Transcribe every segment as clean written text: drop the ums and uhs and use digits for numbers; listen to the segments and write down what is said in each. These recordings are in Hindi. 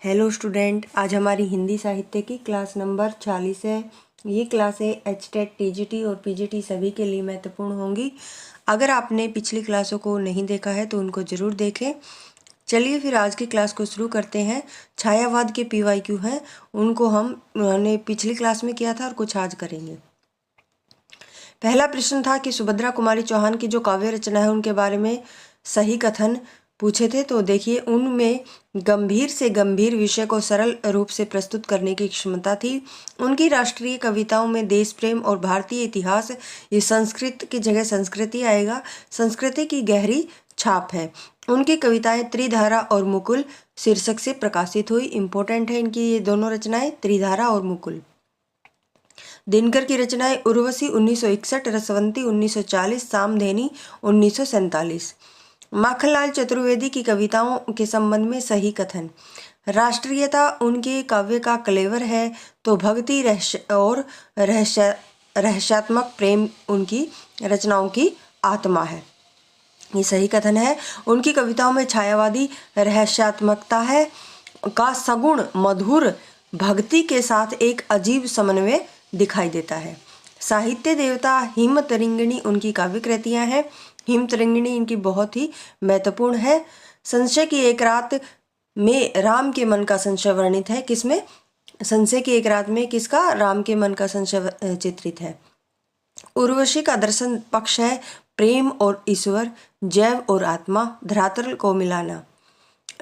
हेलो स्टूडेंट, आज हमारी हिंदी साहित्य की क्लास नंबर 40 है। ये क्लासें एचटेट, टीजीटी और पीजीटी सभी के लिए महत्वपूर्ण होंगी। अगर आपने पिछली क्लासों को नहीं देखा है तो उनको ज़रूर देखें। चलिए फिर आज की क्लास को शुरू करते हैं। छायावाद के पीवाईक्यू हैं, उनको हमने पिछली क्लास में किया था और कुछ आज करेंगे। पहला प्रश्न था कि सुभद्रा कुमारी चौहान की जो काव्य रचना है उनके बारे में सही कथन पूछे थे। तो देखिए, उनमें गंभीर से गंभीर विषय को सरल रूप से प्रस्तुत करने की क्षमता थी। उनकी राष्ट्रीय कविताओं में देश प्रेम और भारतीय इतिहास, ये संस्कृत की जगह संस्कृति आएगा, संस्कृति की गहरी छाप है। उनकी कविताएं त्रिधारा और मुकुल शीर्षक से प्रकाशित हुई। इम्पोर्टेंट है इनकी ये दोनों रचनाएं, त्रिधारा और मुकुल। दिनकर की रचनाएं उर्वशी 1961, रसवंती 1940, सामधेनी 1947। माखनलाल चतुर्वेदी की कविताओं के संबंध में सही कथन। राष्ट्रीयता उनके काव्य का कलेवर है तो भक्ति और रहस्यात्मक प्रेम उनकी रचनाओं की आत्मा है। ये सही कथन है। उनकी कविताओं में छायावादी रहस्यात्मकता है का सगुण मधुर भक्ति के साथ एक अजीब समन्वय दिखाई देता है। साहित्य देवता हिमतरंगिणी उनकी काव्य कृतियां हैं। हिमतरंगिणी इनकी बहुत ही महत्वपूर्ण है। संशय की एक रात में राम के मन का संशय वर्णित है। किसमें? संशय की एक रात में किसका? राम के मन का संशय चित्रित है। उर्वशी का दर्शन पक्ष है प्रेम और ईश्वर, जैव और आत्मा, धरातल को मिलाना।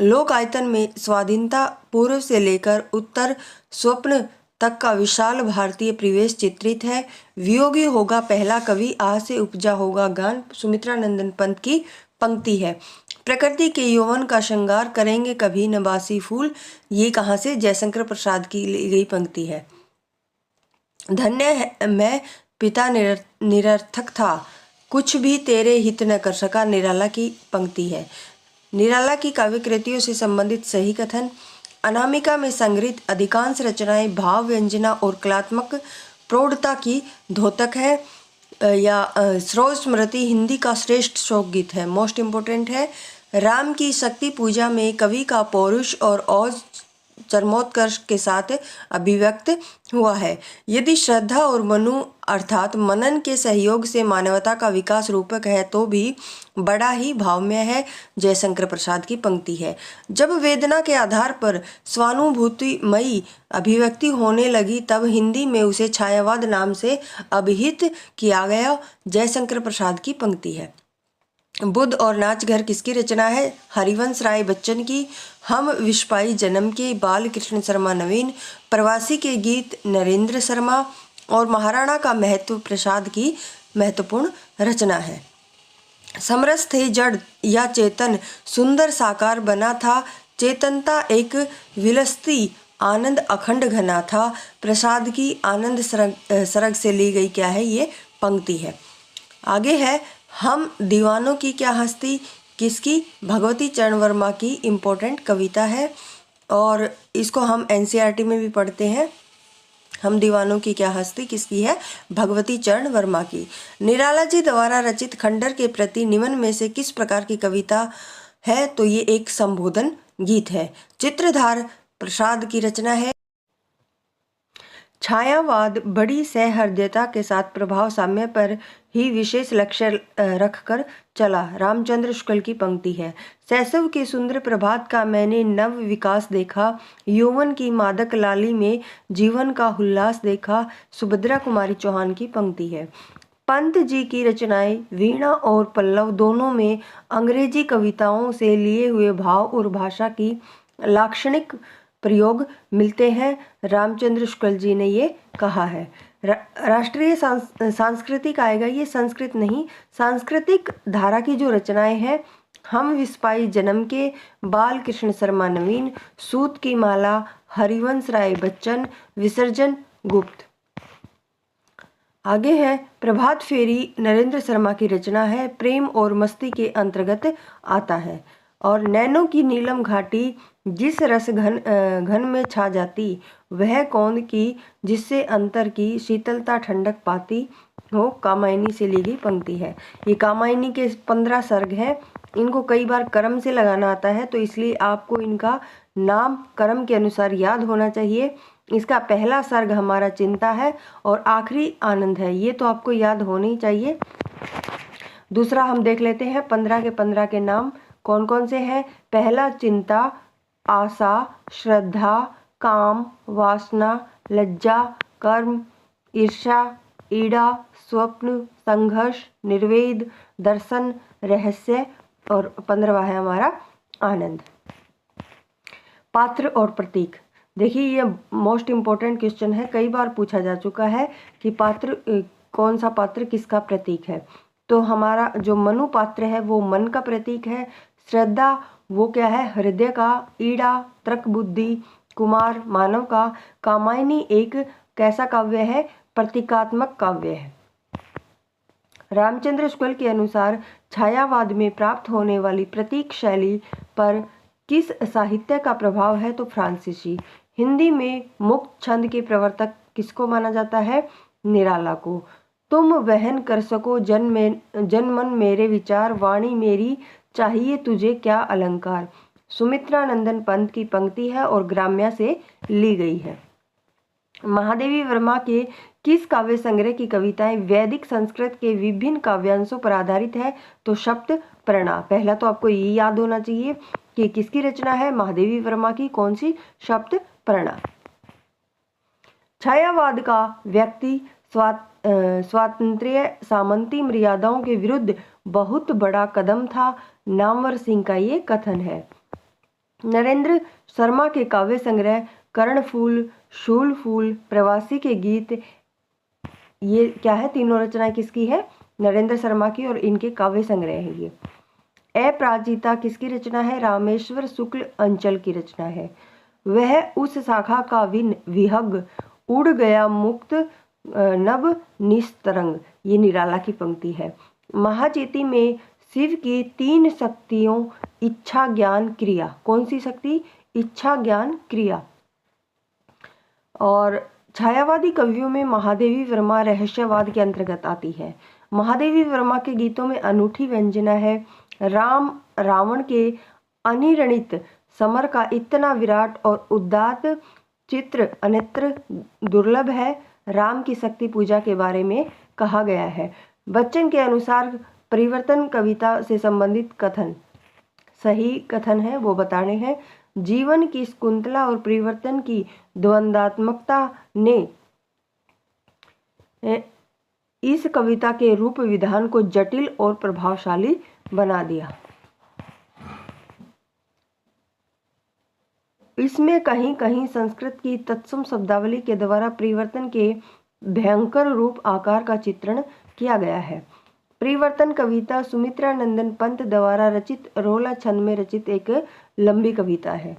लोक आयतन में स्वाधीनता, पूर्व से लेकर उत्तर स्वप्न तक का विशाल भारतीय परिवेश चित्रित है। वियोगी होगा पहला कवि, आज से उपजा होगा गान, सुमित्रा नंदन पंत की पंक्ति है। प्रकृति के यौवन का श्रृंगार करेंगे कभी नबासी फूल, ये कहाँ से? जयशंकर प्रसाद की ली गई पंक्ति है। धन्य है मैं पिता निरर्थक था, कुछ भी तेरे हित न कर सका, निराला की पंक्ति है। निराला की काव्य कृतियों से संबंधित सही कथन। अनामिका में संग्रहित अधिकांश रचनाएं भाव व्यंजना और कलात्मक प्रौढ़ता की द्योतक है। या श्रोत स्मृति हिंदी का श्रेष्ठ शोक गीत है, मोस्ट इम्पोर्टेंट है। राम की शक्ति पूजा में कवि का पौरुष और औज चरमोत्कर्ष के साथ अभिव्यक्त हुआ है। यदि श्रद्धा और मनु अर्थात मनन के सहयोग से मानवता का विकास रूपक है तो भी बड़ा ही भावमय है। जयशंकर प्रसाद की पंक्ति है। जब वेदना के आधार पर स्वानुभूतिमयी अभिव्यक्ति होने लगी तब हिंदी में उसे छायावाद नाम से अभिहित किया गया। जयशंकर प्रसाद की पंक्ति है। बुद्ध और नाच घर किसकी रचना है? हरिवंश राय बच्चन की। हम विश्वाई जन्म के बाल कृष्ण शर्मा नवीन। प्रवासी के गीत नरेंद्र शर्मा। और महाराणा का महत्व प्रसाद की महत्वपूर्ण रचना है। समरस थे जड़ या चेतन, सुंदर साकार बना था, चेतनता एक विलसती आनंद अखंड घना था। प्रसाद की आनंद सरग से ली गई क्या है? ये पंक्ति है। आगे है हम दीवानों की क्या हस्ती, किसकी? भगवती चरण वर्मा की इम्पोर्टेंट कविता है और इसको हम एनसीईआरटी में भी पढ़ते हैं। हम दीवानों की क्या हस्ती किसकी है? भगवती चरण वर्मा की। निराला जी द्वारा रचित खंडर के प्रति निम्न में से किस प्रकार की कविता है? तो ये एक संबोधन गीत है। चित्रधार प्रसाद की रचना है। छायावाद बड़ी सहृदयता के साथ प्रभाव साम्य पर ही विशेष लक्ष्य रखकर चला। रामचंद्र शुक्ल की पंक्ति है। शैशव के सुंदर प्रभात का मैंने नव विकास देखा, यौवन की मादक लाली में जीवन का उल्लास देखा। सुभद्रा कुमारी चौहान की पंक्ति है। पंत जी की रचनाएं वीणा और पल्लव दोनों में अंग्रेजी कविताओं से लिए हुए भाव और भाषा की लाक्षणिक प्रयोग मिलते हैं। रामचंद्र शुक्ल जी ने ये कहा है। राष्ट्रीय सांस्कृतिक आएगा, ये संस्कृत नहीं, सांस्कृतिक धारा की जो रचनाएं हैं। हम विस्पाई जन्म के, बाल कृष्ण शर्मा नवीन, सूत की माला, हरिवंश राय बच्चन, विसर्जन गुप्त। आगे है प्रभात फेरी नरेंद्र शर्मा की रचना है, प्रेम और मस्ती के अंतर्गत आता है। और नैनों की नीलम घाटी जिस रस घन में छा जाती, वह कौन की जिससे अंतर की शीतलता ठंडक पाती हो, कामायनी से ली गई पंक्ति है। ये कामायनी के 15 सर्ग हैं। इनको कई बार क्रम से लगाना आता है, तो इसलिए आपको इनका नाम क्रम के अनुसार याद होना चाहिए। इसका पहला सर्ग हमारा चिंता है और आखिरी आनंद है, ये तो आपको याद होना ही चाहिए। दूसरा हम देख लेते हैं 15 के 15 के नाम कौन कौन से हैं। पहला चिंता, आशा, श्रद्धा, काम, वासना, लज्जा, कर्म, ईर्ष्या, ईड़ा, स्वप्न, संघर्ष, निर्वेद, दर्शन, रहस्य और 15वां है हमारा आनंद। पात्र और प्रतीक, देखिए ये मोस्ट इम्पोर्टेंट क्वेश्चन है, कई बार पूछा जा चुका है कि पात्र कौन सा पात्र किसका प्रतीक है। तो हमारा जो मनु पात्र है वो मन का प्रतीक है। श्रद्धा वो क्या है, हृदय का। ईड़ा तर्क बुद्धि। कुमार मानव का। कामायनी एक कैसा काव्य है, प्रतीकात्मक काव्य है। रामचंद्र शुक्ल के अनुसार छायावाद में प्राप्त होने वाली प्रतीक शैली पर किस साहित्य का प्रभाव है, तो फ्रांसीसी। हिंदी में मुक्त छंद के प्रवर्तक किसको माना जाता है, निराला को। तुम वहन कर सको जन मन मेरे विचार, वाणी मेरी चाहिए तुझे क्या अलंकार, सुमित्रा नंदन पंत की पंक्ति है और ग्राम्या से ली गई है। महादेवी वर्मा के किस काव्य संग्रह की कविताएं वैदिक संस्कृत के विभिन्न काव्यांशों पर आधारित है, तो शब्द प्रणा। पहला तो आपको ये याद होना चाहिए कि किसकी रचना है, महादेवी वर्मा की। कौन सी, शब्द प्रणा। छायावाद का व्यक्ति स्वातंत्र्य सामंती मर्यादाओं के विरुद्ध बहुत बड़ा कदम था, नामवर सिंह का ये कथन है। नरेंद्र शर्मा के काव्य संग्रह कर्णफूल, शूलफूल, प्रवासी के गीत, ये क्या है, तीनों रचनाएं किसकी है, नरेंद्र शर्मा की, और इनके काव्य संग्रह है ये। अपराजिता किसकी रचना है, रामेश्वर शुक्ल अंचल की रचना है। वह उस शाखा का विहग उड़ गया मुक्त नभ निस्तरंग, ये निराला की पंक्ति है। महाचेती में शिव की 3 शक्तियों इच्छा ज्ञान क्रिया, कौन सी शक्ति, इच्छा ज्ञान क्रिया। और छायावादी कवियों में महादेवी वर्मा रहस्यवाद के अंतर्गत आती है। महादेवी वर्मा के गीतों में अनूठी व्यंजना है। राम रावण के अनिर्णित समर का इतना विराट और उदात्त चित्र अन्यत्र दुर्लभ है। राम की शक्ति पूजा के बारे में कहा गया है। बच्चन के अनुसार परिवर्तन कविता से संबंधित कथन सही कथन है, वो बताने हैं। जीवन की शकुंतला और परिवर्तन की द्वंद्वात्मकता ने इस कविता के रूप विधान को जटिल और प्रभावशाली बना दिया। इसमें कहीं कहीं संस्कृत की तत्सम शब्दावली के द्वारा परिवर्तन के भयंकर रूप आकार का चित्रण किया गया है। परिवर्तन कविता सुमित्रा नंदन पंत द्वारा रचित रोला छंद में रचित एक लंबी कविता है।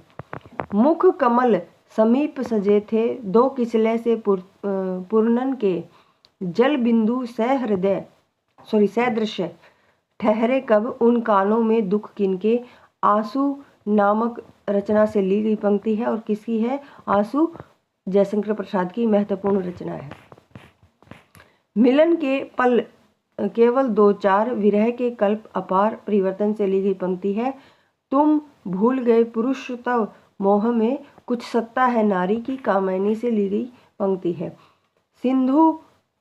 मुख कमल समीप सजे थे, 2 किसले से पूर्णन के, जल बिंदु सदृश्य ठहरे कब, उन कानों में दुख किनके। आंसू नामक रचना से ली गई पंक्ति है और किसकी है, आंसू जयशंकर प्रसाद की महत्वपूर्ण रचना है। मिलन के पल केवल 2-4, विरह के कल्प अपार, परिवर्तन से ली गई पंक्ति है। तुम भूल गए पुरुष तब मोह में, कुछ सत्ता है नारी की, कामायनी से ली गई पंक्ति है। सिंधु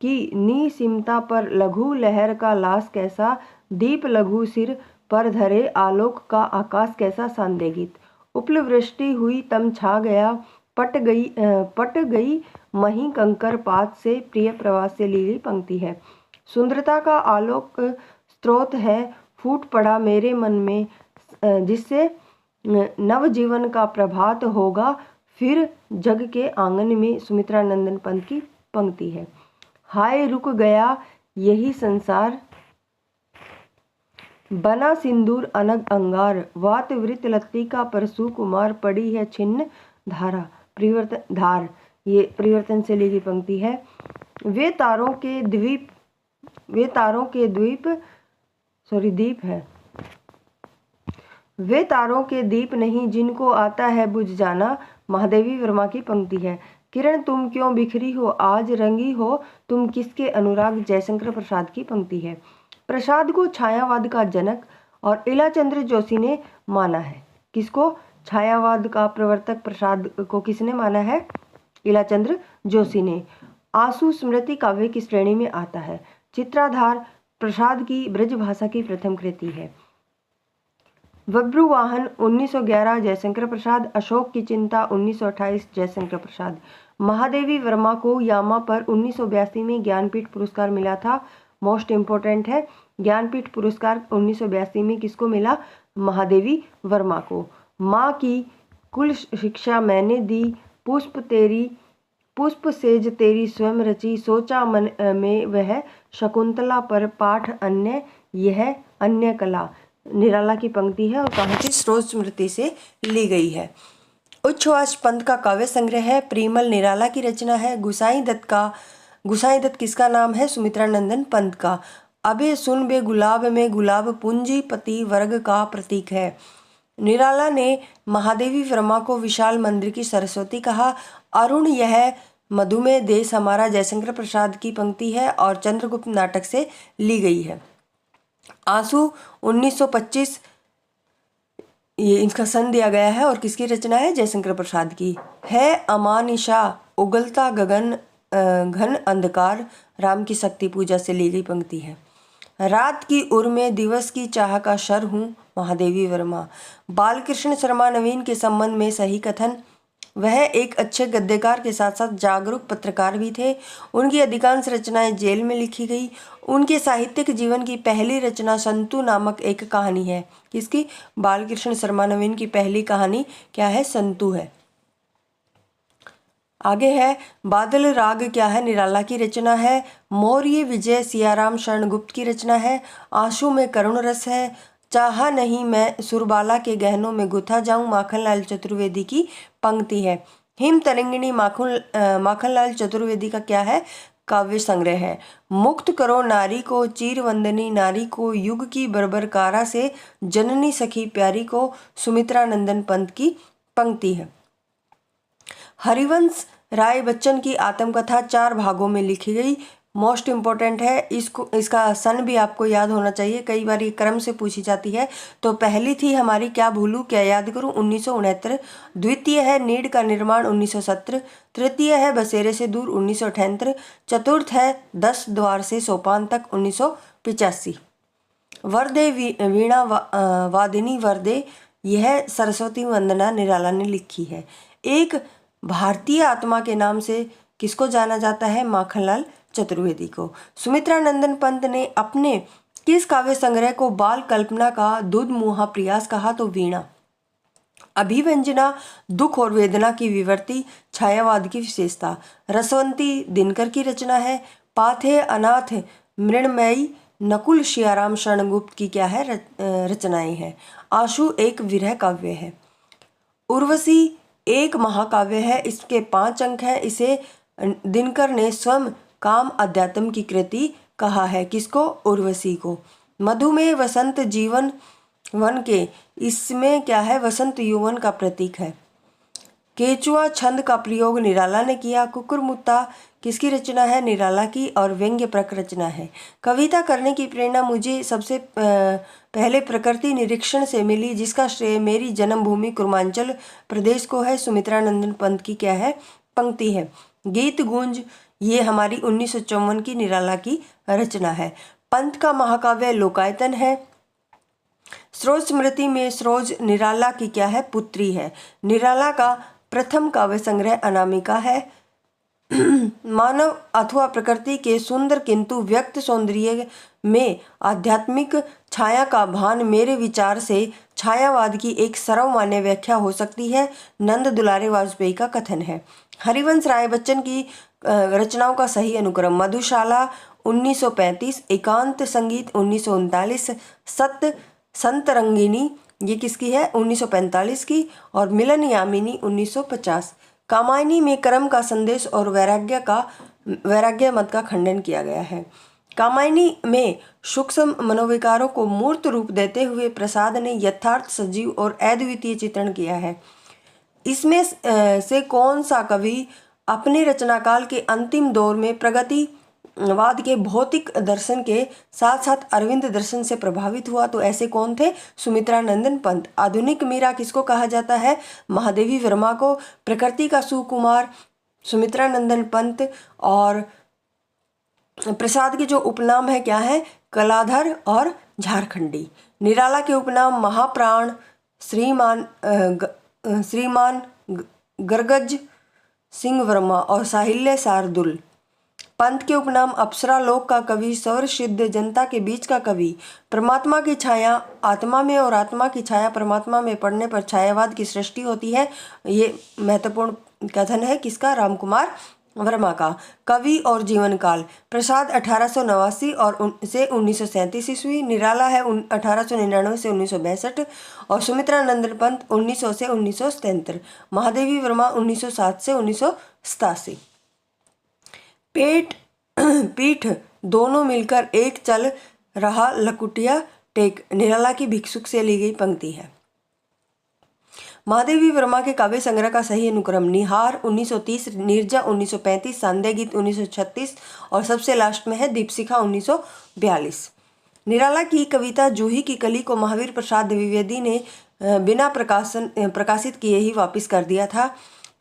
की निसीमता पर लघु लहर का लाश कैसा, दीप लघु सिर पर धरे आलोक का आकाश कैसा, सांदे गीत। उपलवृष्टि हुई तम छा गया, पट गई मही कंकर पात से, प्रिय प्रवास से ली गई पंक्ति है। सुंदरता का आलोक स्रोत है, फूट पड़ा मेरे मन में, जिससे नव जीवन का प्रभात होगा फिर जग के आंगन में, सुमित्रा नंदन पंत की पंक्ति है। हाय रुक गया यही संसार, बना सिंदूर अनग अंगार, वात वृत लत्तिका परशु कुमार, पड़ी है छिन्न धारा, धार, ये परिवर्तन से ली गई पंक्ति है। वे तारों के दीप नहीं जिनको आता है बुझ जाना, महादेवी वर्मा की पंक्ति है। किरण तुम क्यों बिखरी हो आज रंगी हो, तुम किसके अनुराग, जयशंकर प्रसाद की पंक्ति है। प्रसाद को छायावाद का जनक और इलाचंद्र जोशी ने माना है। किसको? छायावाद का प्रवर्तक प्रसाद को किसने माना है? इलाचंद्र जोशी ने। आंसू स्मृति काव्य की श्रेणी में आता है। चित्राधार प्रसाद की ब्रज भाषा की प्रथम कृति है। बब्रुवाहन 1911 जयशंकर प्रसाद। अशोक की चिंता 1928 जयशंकर प्रसाद। महादेवी वर्मा को यामा पर 1982 में ज्ञानपीठ पुरस्कार मिला था। मोस्ट इम्पोर्टेंट है, ज्ञानपीठ पुरस्कार 1982 में किसको मिला? महादेवी वर्मा को। माँ की कुल शिक्षा मैंने दी, पुष्प सेज तेरी स्वयं रची, सोचा मन में वह शकुंतला पर पाठ अन्य, यह अन्य कला। निराला की पंक्ति है और कहाँ की? स्रोत स्मृति से ली गई है। उच्छ्वास पंत का काव्य संग्रह है। प्रिमल निराला की रचना है। गुसाई दत्त किसका नाम है? सुमित्रानंदन पंत का। अबे सुन बे गुलाब में गुलाब पूंजीपति वर्ग का प्रतीक है। निराला ने महादेवी वर्मा को विशाल मंदिर की सरस्वती कहा। अरुण यह मधुमेह देश हमारा जयशंकर प्रसाद की पंक्ति है और चंद्रगुप्त नाटक से ली गई है। आंसू 1925 ये इसका सन दिया गया है और किसकी रचना है? जयशंकर प्रसाद की है। अमानिशा उगलता गगन घन अंधकार राम की शक्ति पूजा से ली गई पंक्ति है। रात की उर में दिवस की चाह का शर हूँ महादेवी वर्मा। बालकृष्ण शर्मा नवीन के संबंध में सही कथन। वह एक अच्छे गद्यकार के साथ साथ जागरूक पत्रकार भी थे। उनकी अधिकांश रचनाएं जेल में लिखी गई। उनके साहित्यिक जीवन की पहली रचना संतु नामक एक कहानी है। किसकी? बालकृष्ण शर्मा नवीन की पहली कहानी क्या है? संतु है। आगे है बादल राग क्या है? निराला की रचना है। मौर्य विजय सियाराम शरण गुप्त की रचना है। आंसू में करुण रस है। चाहा नहीं मैं सुरबाला के गहनों में गुथा जाऊं माखनलाल चतुर्वेदी की पंक्ति है। हिम तरंगिणी माखनलाल चतुर्वेदी का क्या है? काव्य संग्रह है। मुक्त करो नारी को चीर वंदनी नारी को, युग की बर्बर कारा से जननी सखी प्यारी को, सुमित्रानंदन पंत की पंक्ति है। हरिवंश राय बच्चन की आत्मकथा 4 भागों में लिखी गई। मोस्ट इम्पोर्टेंट है, इसका सन भी आपको याद होना चाहिए, कई बार ये क्रम से पूछी जाती है। तो पहली थी हमारी क्या भूलूं क्या याद करूं 1969। द्वितीय है नीड का निर्माण 1970। तृतीय है बसेरे से दूर 1978। चतुर्थ है 10 द्वार से सोपान तक 1985। वरदे वीणा वादिनी वरदे, यह सरस्वती वंदना निराला ने लिखी है। एक भारतीय आत्मा के नाम से किसको जाना जाता है? माखनलाल चतुर्वेदी को। सुमित्रानंदन पंत ने अपने किस काव्य संग्रह को बाल कल्पना का दूध मुहा प्रयास कहा? तो वीणा। अभिव्यंजना दुख और वेदना की विवर्ती, छायावाद की विशेषता। रसवंती दिनकर की रचना है। पाथे अनाथ मृणमयी नकुल शियाराम शरण गुप्त की क्या है? रचनाएं हैं। आशु एक विरह काव्य है। उर्वशी एक महाकाव्य है। इसके 5 अंक हैं। इसे दिनकर ने स्वयं काम अध्यात्म की कृति कहा है। किसको? उर्वशी को। मधुमेह वसंत जीवन वन के, इसमें क्या है? वसंत यौवन का प्रतीक है। केचुआ छंद का प्रयोग निराला ने किया। कुकुरमुत्ता किसकी रचना है? निराला की और व्यंग्य प्रक रचना है। कविता करने की प्रेरणा मुझे सबसे पहले प्रकृति निरीक्षण से मिली, जिसका श्रेय मेरी जन्मभूमि कुर्मांचल प्रदेश को है। सुमित्रानंदन पंत की क्या है? पंक्ति है। गीत गूंज, ये हमारी 1954 की निराला की रचना है। पंत का महाकाव्य लोकायतन है। स्रोत स्मृति में सरोज निराला की क्या है? पुत्री है। निराला का प्रथम काव्य संग्रह अनामिका है। मानव अथवा प्रकृति के सुंदर किंतु व्यक्त सौंदर्य में आध्यात्मिक छाया का भान मेरे विचार से छायावाद की एक सर्वमान्य व्याख्या हो सकती है। नंद दुलारे वाजपेयी का कथन है। हरिवंश राय बच्चन की रचनाओं का सही अनुक्रम। मधुशाला 1935, एकांत संगीत 1939, संतरंगिनी ये किसकी है? 1945 की, और मिलन यामिनी 1950। कामायनी में कर्म का संदेश और वैराग्य मत का खंडन किया गया है। कामायनी में सूक्ष्म मनोविकारों को मूर्त रूप देते हुए प्रसाद ने यथार्थ, सजीव और अद्वितीय चित्रण किया है। इसमें से कौन सा कवि अपने रचनाकाल के अंतिम दौर में प्रगति वाद के भौतिक दर्शन के साथ साथ अरविंद दर्शन से प्रभावित हुआ। तो ऐसे कौन थे? सुमित्रानंदन पंत। आधुनिक मीरा किसको कहा जाता है? महादेवी वर्मा को। प्रकृति का सुकुमार सुमित्रानंदन पंत। और प्रसाद के जो उपनाम है क्या है? कलाधर और झारखंडी। निराला के उपनाम महाप्राण, श्रीमान गर्गज सिंह वर्मा और साहिल्य शार्दुल। पंत के उपनाम अप्सरा लोक का कवि, सौर सिद्ध, जनता के बीच का कवि। परमात्मा की छाया आत्मा में और आत्मा की छाया परमात्मा में पड़ने पर छायावाद की सृष्टि होती है। ये महत्वपूर्ण कथन है किसका? रामकुमार वर्मा का। कवि और जीवन काल प्रसाद 1889 और से 1937 ईस्वी। निराला है 1899 से 1962 और सुमित्रानंदन पंत 1900 से 1977। महादेवी वर्मा 1907 से 1987। पीठ दोनों मिलकर एक चल रहा लकुटिया टेक निराला की भिक्षुक से ली गई पंक्ति है। महादेवी वर्मा के काव्य संग्रह का सही अनुक्रम निहार 1930, नीरजा 1935, सांध्य गीत 1936 और सबसे लास्ट में है दीपशिखा 1942। निराला की कविता जूही की कली को महावीर प्रसाद द्विवेदी ने बिना प्रकाशित किए ही वापस कर दिया था।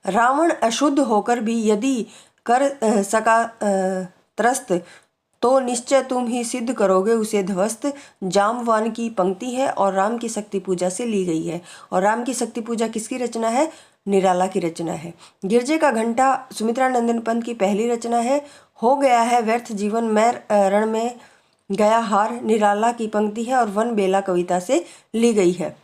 रावण अशुद्ध होकर भी यदि कर सका त्रस्त तो निश्चय तुम ही सिद्ध करोगे उसे ध्वस्त। जामवान की पंक्ति है और राम की शक्ति पूजा से ली गई है। और राम की शक्ति पूजा किसकी रचना है? निराला की रचना है। गिरजे का घंटा सुमित्रानंदन पंत की पहली रचना है। हो गया है व्यर्थ जीवन मैं रण में गया हार निराला की पंक्ति है और वन बेला कविता से ली गई है।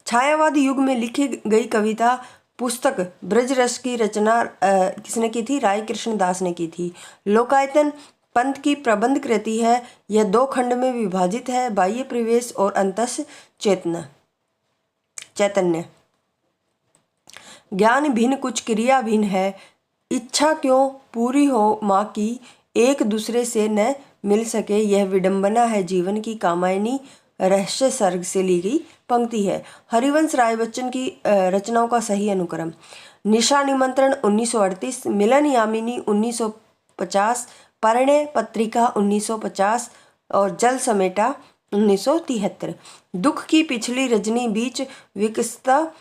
छायावाद युग में लिखी गई कविता पुस्तक ब्रजरस की रचना किसने की थी? राय कृष्ण दास ने की थी। लोकायतन पंत की प्रबंध कृति है। यह 2 खंड में विभाजित है, बाह्य प्रवेश और अंतस चैतन्य। ज्ञान भिन्न कुछ क्रिया भिन्न है, इच्छा क्यों पूरी हो माँ की, एक दूसरे से न मिल सके यह विडंबना है जीवन की। कामायनी रहस्य सर्ग से ली गई पंक्ति है। हरिवंश राय बच्चन की रचनाओं का सही अनुक्रम निशा निमंत्रण 1938, मिलन यामिनी 1950, परिणय पत्रिका 1950 और जल समेटा 1973। दुख की पिछली रजनी बीच विकसता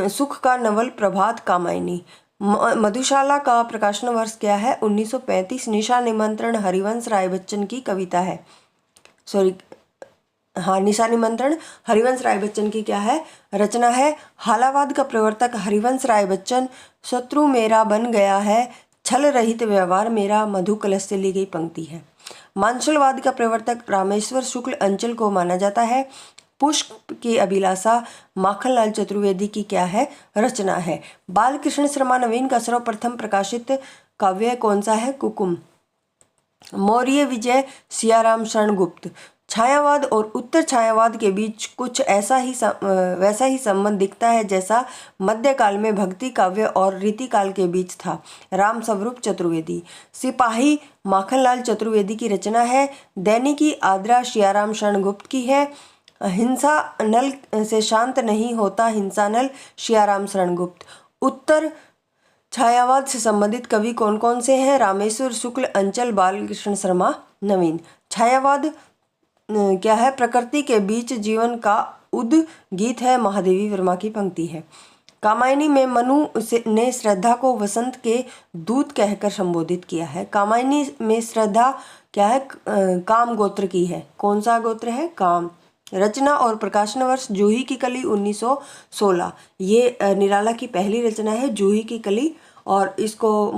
सुख का नवल प्रभात कामायनी। मधुशाला का प्रकाशन वर्ष क्या है? 1935। निशा निमंत्रण हरिवंश राय बच्चन की कविता है। निशा निमंत्रण हरिवंश राय बच्चन की क्या है? रचना है। हालावाद का प्रवर्तक हरिवंश राय बच्चन, शत्रु मेरा बन गया है छल रहित व्यवहार मेरा, मधु कलश से ली गई पंक्ति है। मांसलवाद का प्रवर्तक रामेश्वर शुक्ल अंचल को माना जाता है। पुष्प की अभिलाषा माखनलाल चतुर्वेदी की क्या है? रचना है। बालकृष्ण शर्मा नवीन का सर्वप्रथम प्रकाशित काव्य कौन सा है? कुकुम। मौर्य विजय सियाराम शरण गुप्त। छायावाद और उत्तर छायावाद के बीच कुछ वैसा ही संबंध दिखता है जैसा मध्यकाल में भक्ति काव्य और रीतिकाल के बीच था। राम स्वरूप चतुर्वेदी। सिपाही माखनलाल चतुर्वेदी की रचना है। दैनिकी आद्रा सियाराम शरण गुप्त की है। हिंसा नल से शांत नहीं होता हिंसा नल सियाराम शरण गुप्त। उत्तर छायावाद से संबंधित कवि कौन कौन से हैं? रामेश्वर शुक्ल अंचल, बालकृष्ण शर्मा नवीन। छायावाद क्या है? प्रकृति के बीच जीवन का उद्गीत है। महादेवी वर्मा की पंक्ति है। कामायनी में मनु ने श्रद्धा को वसंत के दूत कहकर संबोधित किया है। कामायनी में श्रद्धा क्या है? काम गोत्र की है। कौन सा गोत्र है? काम। रचना और प्रकाशन वर्ष जूही की कली 1916। ये निराला की पहली रचना है जूही की कली और इसको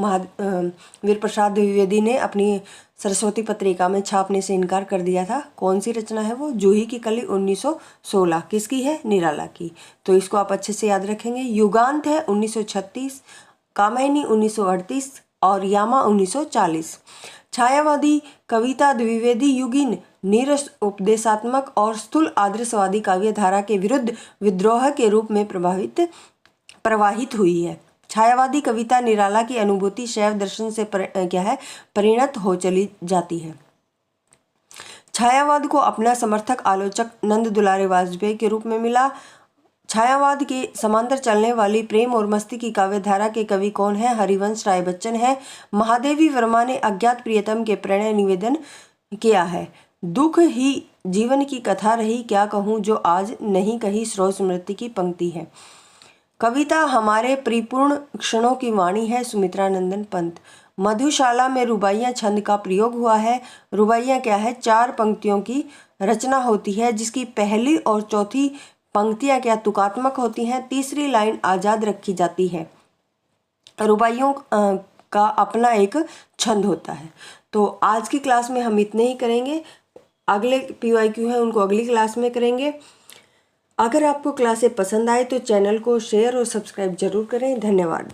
वीर प्रसाद द्विवेदी ने अपनी सरस्वती पत्रिका में छापने से इनकार कर दिया था। कौन सी रचना है वो? जूही की कली 1916। किसकी है? निराला की। तो इसको आप अच्छे से याद रखेंगे। युगांत है 1936, कामायनी 1938 और यामा 1940। छायावादी कविता द्विवेदी युगीन नीरस उपदेशात्मक और स्थूल आदर्शवादी काव्य धारा के विरुद्ध विद्रोह के रूप में प्रवाहित हुई है। छायावादी कविता निराला की अनुभूति शैव दर्शन से परिणत हो चली जाती है। छायावाद को अपना समर्थक आलोचक नंद दुलारे वाजपेयी के रूप में मिला। छायावाद के समांतर चलने वाली प्रेम और मस्ती की काव्यधारा के कवि कौन है? हरिवंश राय बच्चन है। महादेवी वर्मा ने अज्ञात प्रियतम के प्रणय निवेदन किया है। दुख ही जीवन की कथा रही, क्या कहूँ जो आज नहीं कही, श्रोत स्मृति की पंक्ति है। कविता हमारे परिपूर्ण क्षणों की वाणी है, सुमित्रा नंदन पंत। मधुशाला में रुबाइयाँ छंद का प्रयोग हुआ है। रुबाइयाँ क्या है? 4 पंक्तियों की रचना होती है जिसकी पहली और चौथी पंक्तियाँ क्या तुकात्मक होती हैं, तीसरी लाइन आज़ाद रखी जाती है। रुबाइयों का अपना एक छंद होता है। तो आज की क्लास में हम इतने ही करेंगे। अगले PYQ है उनको अगली क्लास में करेंगे। अगर आपको क्लासें पसंद आए तो चैनल को शेयर और सब्सक्राइब जरूर करें। धन्यवाद।